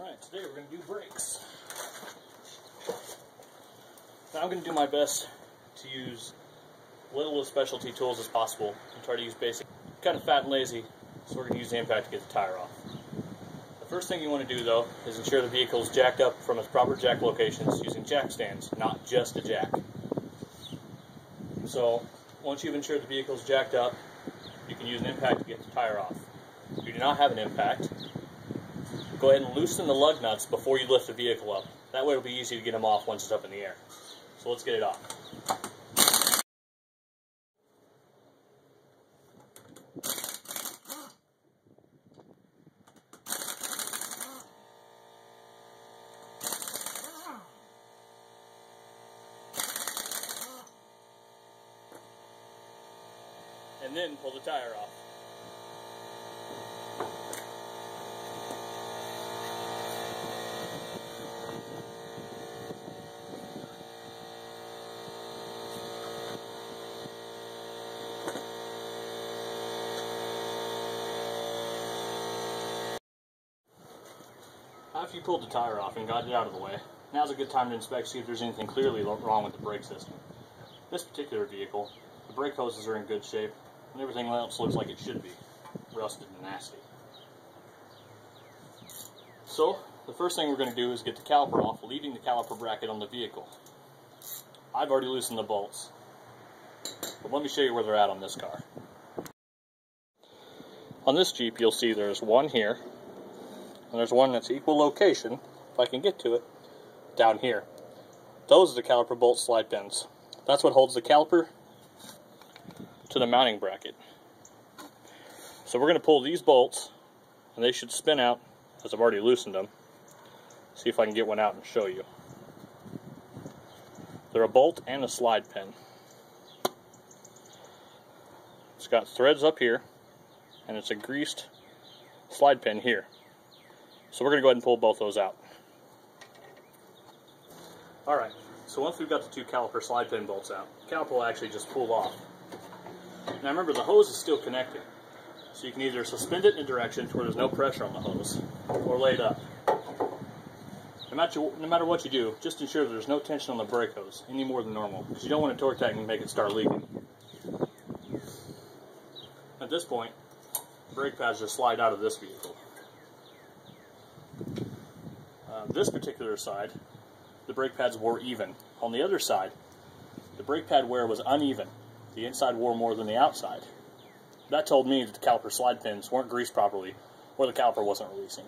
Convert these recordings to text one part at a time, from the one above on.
Alright, today we're going to do brakes. Now I'm going to do my best to use little of specialty tools as possible and try to use basic. Kind of fat and lazy, so we're going to use the impact to get the tire off. The first thing you want to do though is ensure the vehicle is jacked up from its proper jack locations using jack stands, not just a jack. So once you've ensured the vehicle is jacked up, you can use an impact to get the tire off. If you do not have an impact, go ahead and loosen the lug nuts before you lift the vehicle up. That way it'll be easy to get them off once it's up in the air. So let's get it off. And then pull the tire off. After you pulled the tire off and got it out of the way, now's a good time to inspect, see if there's anything clearly wrong with the brake system. This particular vehicle, the brake hoses are in good shape, and everything else looks like it should be, rusted and nasty. So, the first thing we're going to do is get the caliper off, leaving the caliper bracket on the vehicle. I've already loosened the bolts, but let me show you where they're at on this car. On this Jeep, you'll see there's one here, and there's one that's equal location, if I can get to it, down here. Those are the caliper bolt slide pins. That's what holds the caliper to the mounting bracket. So we're going to pull these bolts, and they should spin out, as I've already loosened them. See if I can get one out and show you. They're a bolt and a slide pin. It's got threads up here, and it's a greased slide pin here. So we're going to go ahead and pull both those out. Alright, so once we've got the two caliper slide pin bolts out, the caliper will actually just pull off. Now remember, the hose is still connected, so you can either suspend it in a direction to where there's no pressure on the hose, or lay it up. No matter what you do, just ensure that there's no tension on the brake hose, any more than normal, because you don't want to torque that and make it start leaking. At this point, the brake pads just slide out of this vehicle. This particular side, the brake pads wore even. On the other side, the brake pad wear was uneven. The inside wore more than the outside. That told me that the caliper slide pins weren't greased properly, or the caliper wasn't releasing.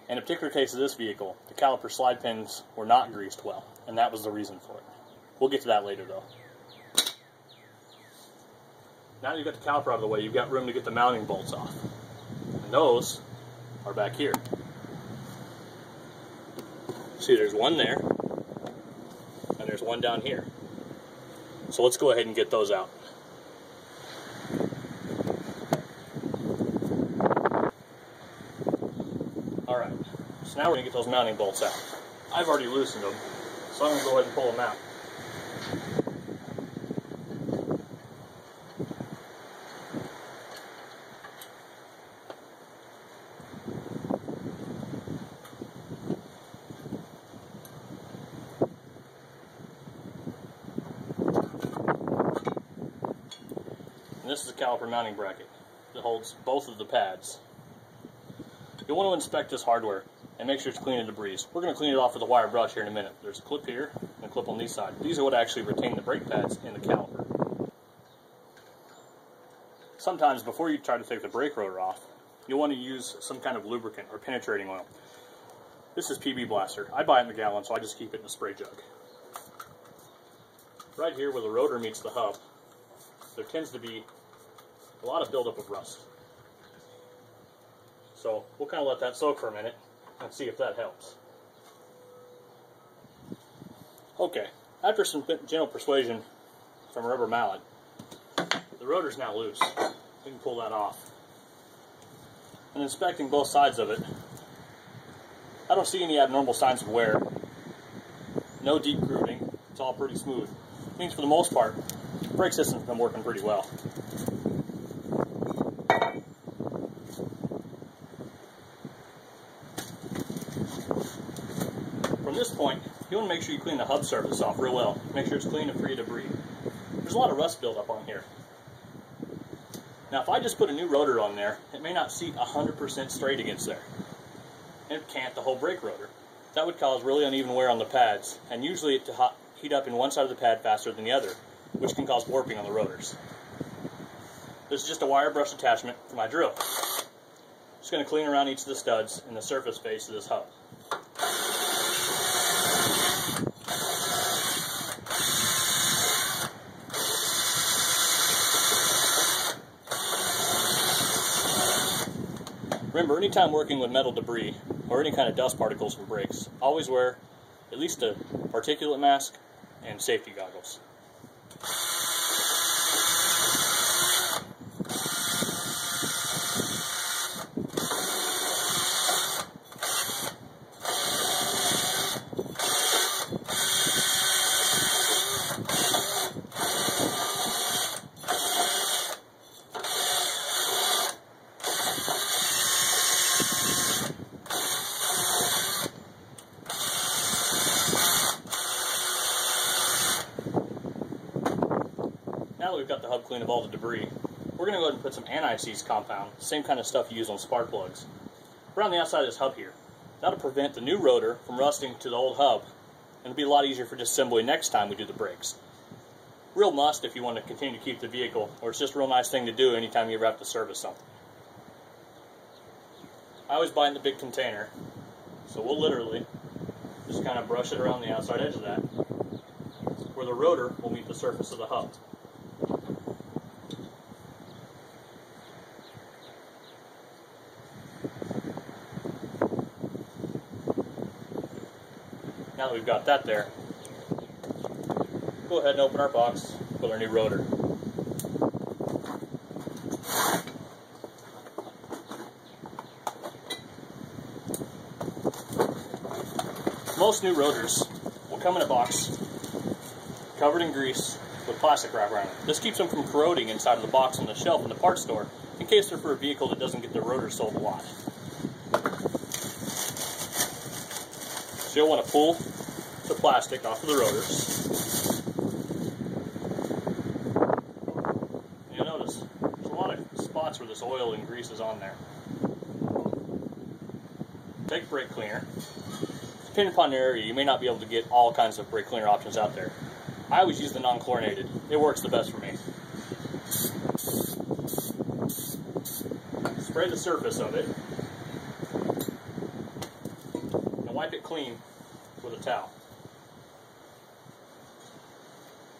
In a particular case of this vehicle, the caliper slide pins were not greased well, and that was the reason for it. We'll get to that later though. Now that you've got the caliper out of the way, you've got room to get the mounting bolts off. And those are back here. See, there's one there, and there's one down here. So let's go ahead and get those out. Alright, so now we're going to get those mounting bolts out. I've already loosened them, so I'm going to go ahead and pull them out. And this is a caliper mounting bracket that holds both of the pads. You'll want to inspect this hardware and make sure it's clean of debris. We're going to clean it off with a wire brush here in a minute. There's a clip here and a clip on these sides. These are what actually retain the brake pads in the caliper. Sometimes before you try to take the brake rotor off, you'll want to use some kind of lubricant or penetrating oil. This is PB Blaster. I buy it in the gallon, so I just keep it in a spray jug. Right here where the rotor meets the hub, there tends to be a lot of buildup of rust. So we'll kind of let that soak for a minute and see if that helps. Okay, after some gentle persuasion from a rubber mallet, the rotor's now loose. We can pull that off. And inspecting both sides of it, I don't see any abnormal signs of wear. No deep grooving. It's all pretty smooth. It means for the most part, the brake system's been working pretty well. this point, you want to make sure you clean the hub surface off real well. Make sure it's clean and free of debris. There's a lot of rust buildup on here. Now, if I just put a new rotor on there, it may not seat 100% straight against there. It can't the whole brake rotor. That would cause really uneven wear on the pads, and usually it to heat up in one side of the pad faster than the other, which can cause warping on the rotors. This is just a wire brush attachment for my drill. Just going to clean around each of the studs and the surface face of this hub. Remember, anytime working with metal debris or any kind of dust particles from brakes, always wear at least a particulate mask and safety goggles. Now that we've got the hub clean of all the debris, we're going to go ahead and put some anti-seize compound, same kind of stuff you use on spark plugs, around the outside of this hub here. That'll prevent the new rotor from rusting to the old hub, and it'll be a lot easier for disassembly next time we do the brakes. Real must if you want to continue to keep the vehicle, or it's just a real nice thing to do anytime you ever have to service something. I always buy in the big container, so we'll literally just kind of brush it around the outside edge of that, where the rotor will meet the surface of the hub. Now that we've got that there, go ahead and open our box with our new rotor. Most new rotors will come in a box covered in grease with plastic wrap around it. This keeps them from corroding inside of the box on the shelf in the parts store in case they're for a vehicle that doesn't get their rotors sold a lot. So you'll want to pull the plastic off of the rotors. And you'll notice there's a lot of spots where this oil and grease is on there. Take brake cleaner. Depending upon the area, you may not be able to get all kinds of brake cleaner options out there. I always use the non-chlorinated. It works the best for me. Spray the surface of it and wipe it clean with a towel.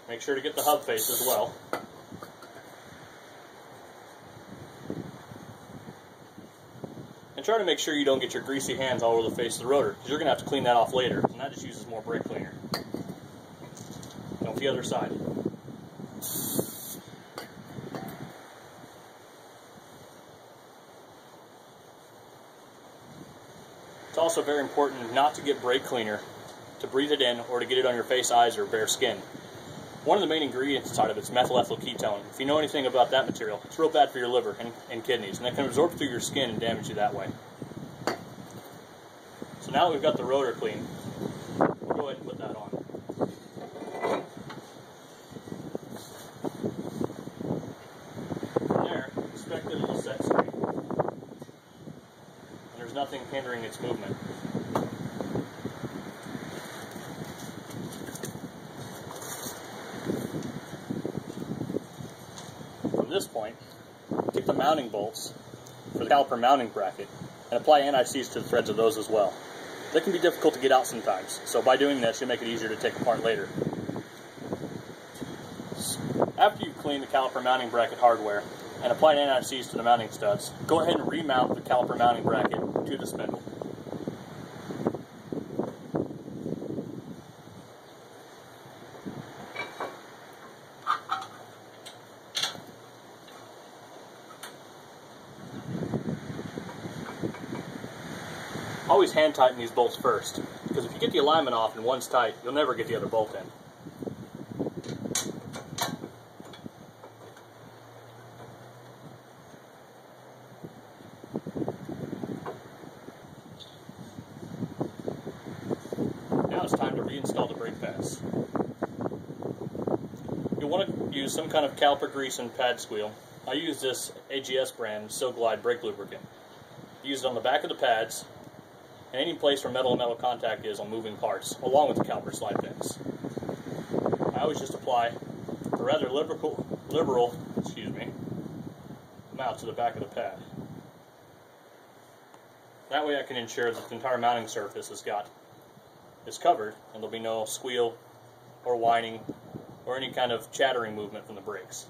Make sure to get the hub face as well. And try to make sure you don't get your greasy hands all over the face of the rotor, because you're going to have to clean that off later, and that just uses more brake cleaner. Now the other side. It's also very important not to get brake cleaner to breathe it in or to get it on your face, eyes, or bare skin. One of the main ingredients inside of it is methyl ethyl ketone. If you know anything about that material, it's real bad for your liver and kidneys, and it can absorb through your skin and damage you that way. So now that we've got the rotor clean, we'll go ahead and put that on. From there, expect that it will set straight. And there's nothing hindering its movement. From this point, take the mounting bolts for the caliper mounting bracket and apply anti-seize to the threads of those as well. They can be difficult to get out sometimes, so by doing this, you'll make it easier to take apart later. After you've cleaned the caliper mounting bracket hardware and applied anti-seize to the mounting studs, go ahead and remount the caliper mounting bracket to the spindle. Always hand tighten these bolts first, because if you get the alignment off and one's tight, you'll never get the other bolt in. Now it's time to reinstall the brake pads. You'll want to use some kind of caliper grease and pad squeal. I use this AGS brand Glide brake lubricant. Use it on the back of the pads and any place where metal-to-metal contact is on moving parts, along with the caliper slide pins. I always just apply a rather liberal amount to the back of the pad. That way I can ensure that the entire mounting surface is covered and there'll be no squeal or whining or any kind of chattering movement from the brakes.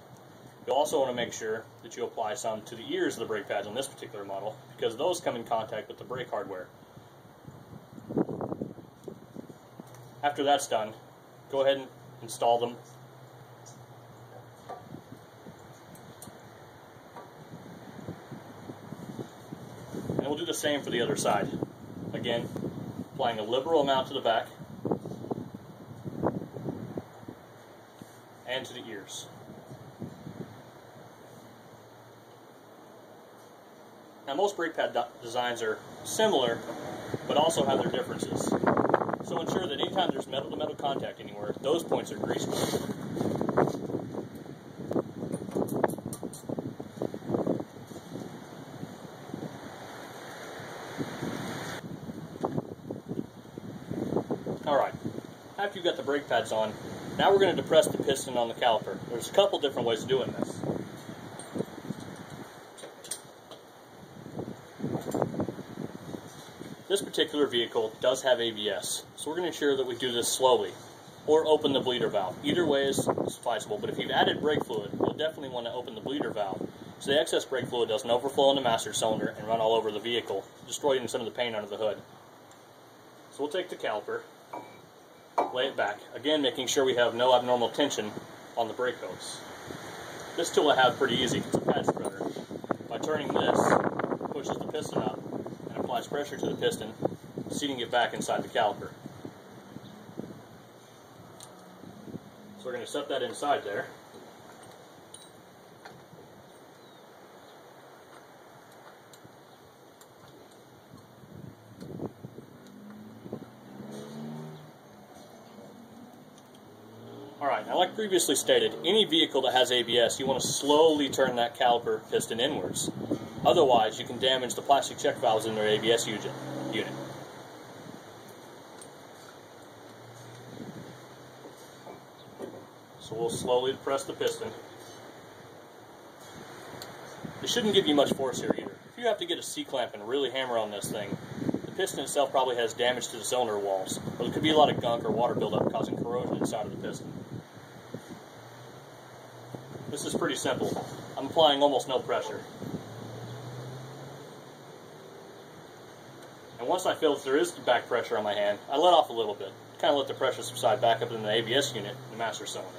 You'll also want to make sure that you apply some to the ears of the brake pads on this particular model, because those come in contact with the brake hardware. After that's done, go ahead and install them. And we'll do the same for the other side. Again, applying a liberal amount to the back and to the ears. Now, most brake pad designs are similar, but also have their differences. So ensure that anytime there's metal-to-metal contact anywhere, those points are greased. Alright, after you've got the brake pads on, now we're going to depress the piston on the caliper. There's a couple different ways of doing this. This particular vehicle does have ABS, so we're going to ensure that we do this slowly, or open the bleeder valve. Either way is sufficeable, but if you've added brake fluid, you'll definitely want to open the bleeder valve so the excess brake fluid doesn't overflow in the master cylinder and run all over the vehicle, destroying some of the paint under the hood. So we'll take the caliper, lay it back, again making sure we have no abnormal tension on the brake hose. This tool I have pretty easy, it's a pad spreader. By turning this, it pushes the piston up and applies pressure to the piston, seating it back inside the caliper. So we're going to set that inside there. Alright, now like previously stated, any vehicle that has ABS, you want to slowly turn that caliper piston inwards. Otherwise, you can damage the plastic check valves in their ABS unit. So we'll slowly depress the piston. It shouldn't give you much force here either. If you have to get a C-clamp and really hammer on this thing, the piston itself probably has damage to the cylinder walls, or there could be a lot of gunk or water buildup causing corrosion inside of the piston. This is pretty simple. I'm applying almost no pressure. And once I feel that there is back pressure on my hand, I let off a little bit. Kind of let the pressure subside back up in the ABS unit, the master cylinder.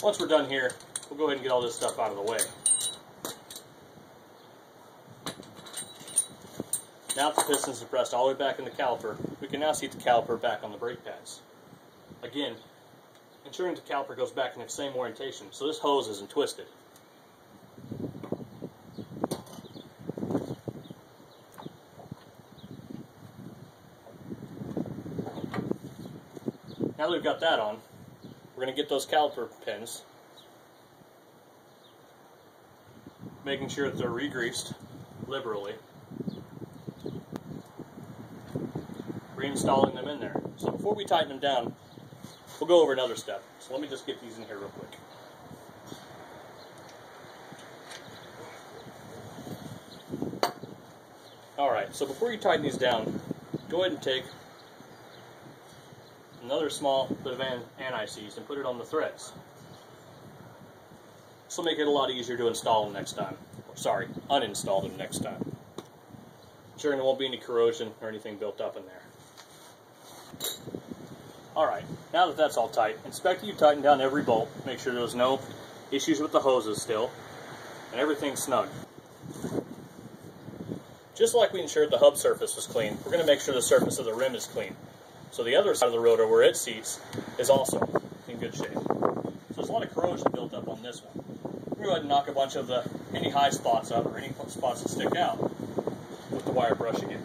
Once we're done here, we'll go ahead and get all this stuff out of the way. Now that the piston's depressed all the way back in the caliper, we can now seat the caliper back on the brake pads. Again, ensuring the caliper goes back in its same orientation, so this hose isn't twisted. Now that we've got that on, we're going to get those caliper pins, making sure that they're re-greased liberally, reinstalling them in there. So before we tighten them down, we'll go over another step. So let me just get these in here real quick. Alright, so before you tighten these down, go ahead and take another small bit of anti-seize and put it on the threads. This will make it a lot easier to install them next time. Or, sorry, uninstall them next time. Ensuring there won't be any corrosion or anything built up in there. Alright, now that that's all tight, inspect that you tighten down every bolt. Make sure there's no issues with the hoses still, and everything's snug. Just like we ensured the hub surface was clean, we're going to make sure the surface of the rim is clean. So the other side of the rotor, where it seats, is also in good shape. So there's a lot of corrosion built up on this one. We're going to go ahead and knock a bunch of any high spots up, or any spots that stick out, with the wire brush again.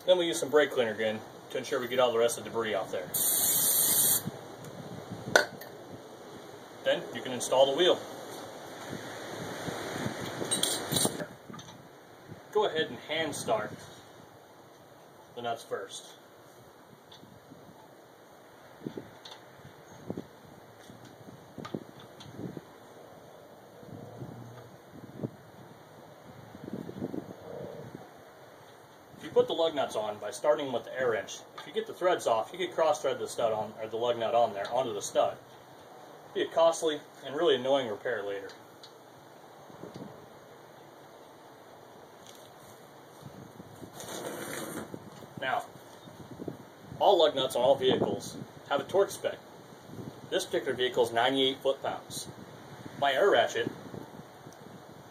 Then we use some brake cleaner again to ensure we get all the rest of the debris off there. Then you can install the wheel. Go ahead and hand start the nuts first. Put the lug nuts on by starting with the air wrench. If you get the threads off, you could cross thread the stud on, or the lug nut on there onto the stud. Be a costly and really annoying repair later. Now, all lug nuts on all vehicles have a torque spec. This particular vehicle is 98 foot-pounds. My air ratchet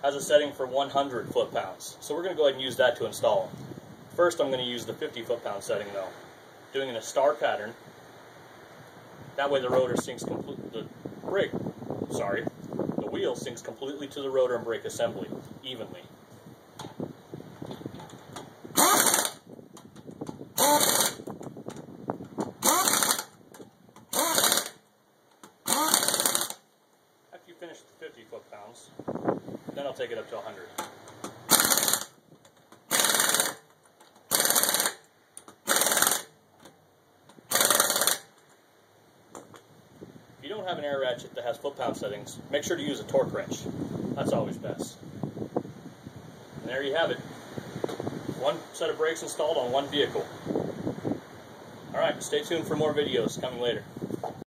has a setting for 100 foot-pounds, so we're going to go ahead and use that to install them. First, I'm going to use the 50 foot-pound setting, though. Doing in a star pattern. That way the rotor sinks completely. The wheel sinks completely to the rotor and brake assembly evenly. After you finish the 50 foot-pounds, then I'll take it up to 100. If you don't have an air ratchet that has foot-pound settings, make sure to use a torque wrench. That's always best. And there you have it. One set of brakes installed on one vehicle. Alright, stay tuned for more videos coming later.